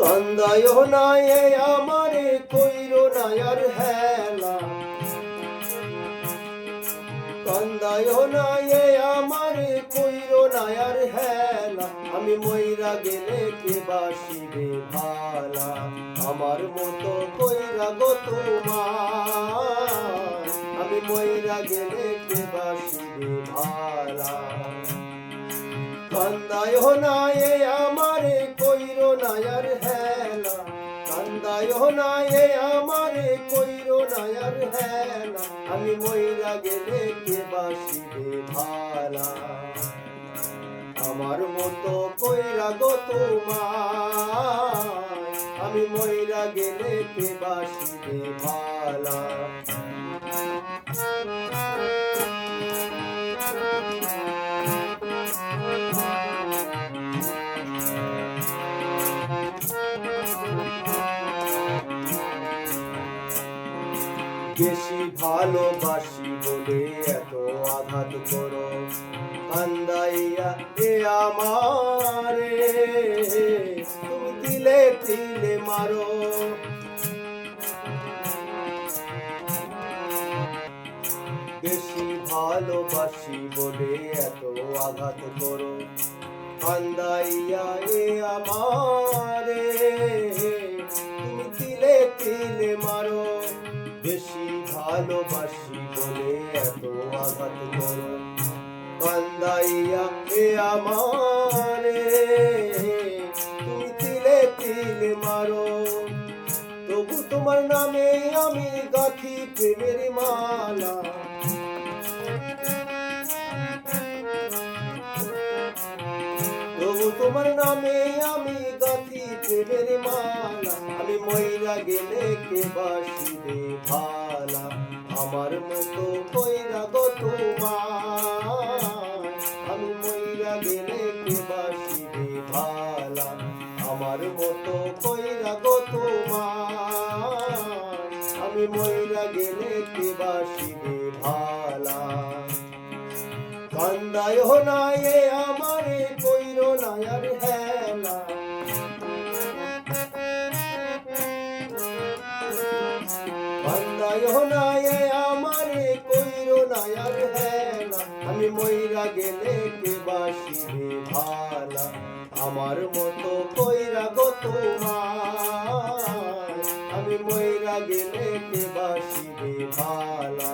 কান্দায় না এ আমারে কইরো না আর হেলা, কান্দায় না এ আমারে কইরো না আর হেলা। আমি মইরা গেলে কে বাসিবে ভালা, আমার মতো কইরা গো তোমার। আমি মইরা গেলে কে বাসিবে ভালা। কান্দায় না এ আমারে কইরো না আর হেলা, কান্দায় না এ আমারে কইরো না আর হেলা। আমি মইরা গেলে কে বাসিবে ভালা, আমার মতো কইরা গো তোমার। আমি মইরা গেলে কে বাসিবে ভালা। বেশি ভালোবাসি বলে এত আঘাত করো, কান্দাইয়া এ আমারে তুমি দিলে দিলে মারো। বেশি ভালোবাসি বলে এত আঘাত করো, কান্দাইয়া এ আমারে তুমি দিলে দিলে মারো। বেশি ভালোবাসি বলে এত আঘাত করো, কান্দাইয়া এ আমারে তুমি তিলে তিলে মারো। তবু তোমার নামে আমি গাঁথি প্রেমের মালা, তবু তোমার নামে আমি গাঁথি প্রেমের মালা। আমি মইরা গেলে কে বাসিবে ভালা, আমার মতো কইরা গো তোমার। আমি মইরা গেলে কে বাসিবে ভালা, আমার মতো কইরা গো তোমার। আমি মইরা গেলে কে বাসিবে ভালা। কান্দায় না এ আমারে কইরো না আর হেলা, কান্দায় না এ আমারে কইরো না আর হেলা। আমি মইরা গেলে কে বাসিবে ভালা, আমার মতো কইরা গো তোমার। আমি মইরা গেলে কে বাসিবে ভালা।